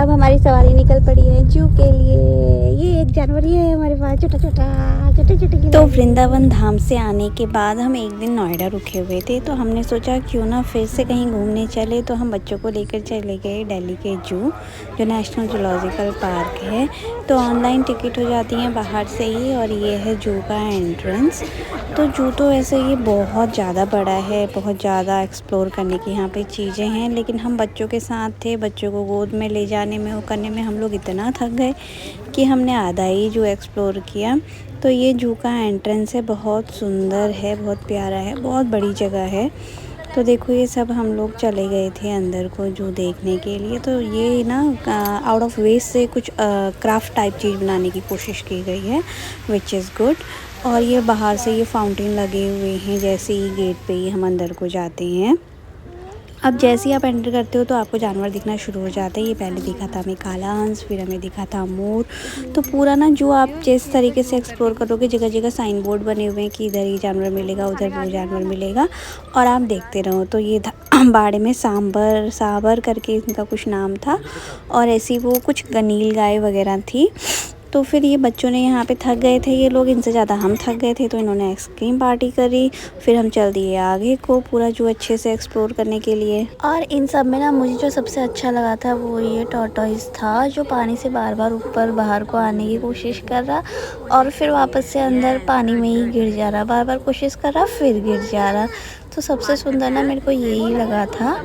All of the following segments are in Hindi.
अब हमारी सवारी निकल पड़ी है जू के लिए। ये एक जानवर ये है हमारे पास, छोटा छोटा। तो वृंदावन धाम से आने के बाद हम एक दिन नोएडा रुके हुए थे, तो हमने सोचा क्यों ना फिर से कहीं घूमने चले। तो हम बच्चों को लेकर चले गए दिल्ली के जू, जो नेशनल जूलॉजिकल पार्क है। तो ऑनलाइन टिकट हो जाती हैं बाहर से ही, और ये है जू का एंट्रेंस। तो जू तो वैसे ये बहुत ज़्यादा बड़ा है, बहुत ज़्यादा एक्सप्लोर करने की यहाँ पे चीज़ें हैं, लेकिन हम बच्चों के साथ थे। बच्चों को गोद में ले जाने में, वो करने में हम लोग इतना थक गए कि हमने आधा ही जू एक्सप्लोर किया। तो ये जू का एंट्रेंस है, बहुत सुंदर है, बहुत प्यारा है, बहुत बड़ी जगह है। तो देखो ये सब हम लोग चले गए थे अंदर को जू देखने के लिए। तो ये ना आउट ऑफ वेस्ट से कुछ क्राफ्ट टाइप चीज़ बनाने की कोशिश की गई है, विच इज़ गुड। और ये बाहर से ये फाउंटेन लगे हुए हैं, जैसे ही गेट पे ही हम अंदर को जाते हैं। अब जैसे ही आप एंटर करते हो तो आपको जानवर दिखना शुरू हो जाते हैं। ये पहले दिखा था हमें काला हंस, फिर हमें दिखा था मोर। तो पूरा ना जो आप जिस तरीके से एक्सप्लोर करोगे, जगह जगह साइन बोर्ड बने हुए हैं कि इधर ये जानवर मिलेगा, उधर वो जानवर मिलेगा, और आप देखते रहो। तो ये बाड़े में साबर करके इनका कुछ नाम था, और ऐसी वो कुछ गनील गाय वगैरह थी। तो फिर ये बच्चों ने यहाँ पे थक गए थे, ये लोग, इनसे ज़्यादा हम थक गए थे, तो इन्होंने आइसक्रीम पार्टी करी। फिर हम चल दिए आगे को पूरा जो अच्छे से एक्सप्लोर करने के लिए। और इन सब में ना मुझे जो सबसे अच्छा लगा था वो ये टॉर्टोइस था, जो पानी से बार बार ऊपर बाहर को आने की कोशिश कर रहा, और फिर वापस से अंदर पानी में ही गिर जा रहा, बार बार कोशिश कर रहा, फिर गिर जा रहा। तो सबसे सुंदर ना मेरे को यही लगा था।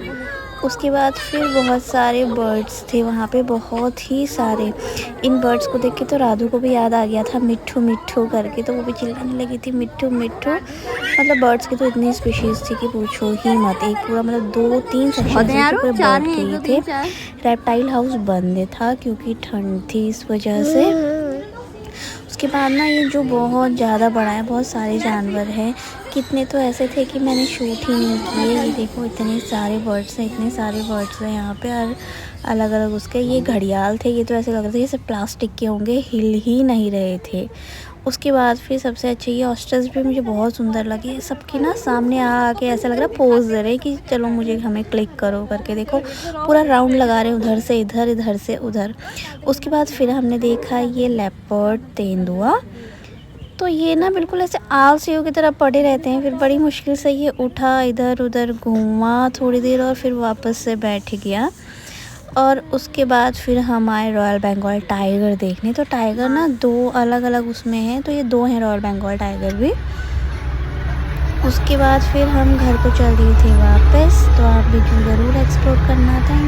उसके बाद फिर बहुत सारे बर्ड्स थे वहाँ पे, बहुत ही सारे। इन बर्ड्स को देख के तो राधू को भी याद आ गया था मिट्ठू मिट्ठू करके, तो वो भी चिल्लाने लगी थी मिट्ठू मिट्ठू। मतलब बर्ड्स की तो इतनी स्पीशीज़ थी कि पूछो ही मत। एक पूरा मतलब 2-3 सेक्शन पूरे बर्ड के ही थे। रेप्टाइल हाउस बंद था क्योंकि ठंड थी, इस वजह से। उसके बाद ना ये जो बहुत ज़्यादा बड़ा है, बहुत सारे जानवर हैं। कितने तो ऐसे थे कि मैंने शूट ही नहीं किए। ये देखो इतने सारे बर्ड्स हैं, इतने सारे बर्ड्स हैं यहाँ पे, और अलग अलग उसके। ये घड़ियाल थे, ये तो ऐसे लग रहे थे जैसे प्लास्टिक के होंगे, हिल ही नहीं रहे थे। उसके बाद फिर सबसे अच्छे ये ऑस्ट्रिच भी मुझे बहुत सुंदर लगे। सबके ना सामने आके ऐसा लग रहा पोज दे रहे कि चलो मुझे हमें क्लिक करो करके। देखो पूरा राउंड लगा रहे, उधर से इधर, इधर से उधर। उसके बाद फिर हमने देखा ये लेपर्ड, तेंदुआ। तो ये ना बिल्कुल ऐसे आलसियों की तरह पड़े रहते हैं। फिर बड़ी मुश्किल से ये उठा, इधर उधर घूमा थोड़ी देर, और फिर वापस से बैठ गया। और उसके बाद फिर हम आए रॉयल बंगाल टाइगर देखने। तो टाइगर ना 2 अलग अलग उसमें हैं, तो ये 2 हैं रॉयल बंगाल टाइगर भी। उसके बाद फिर हम घर को चल दिए थे वापस। तो आप भी ज़रूर एक्सप्लोर करना था।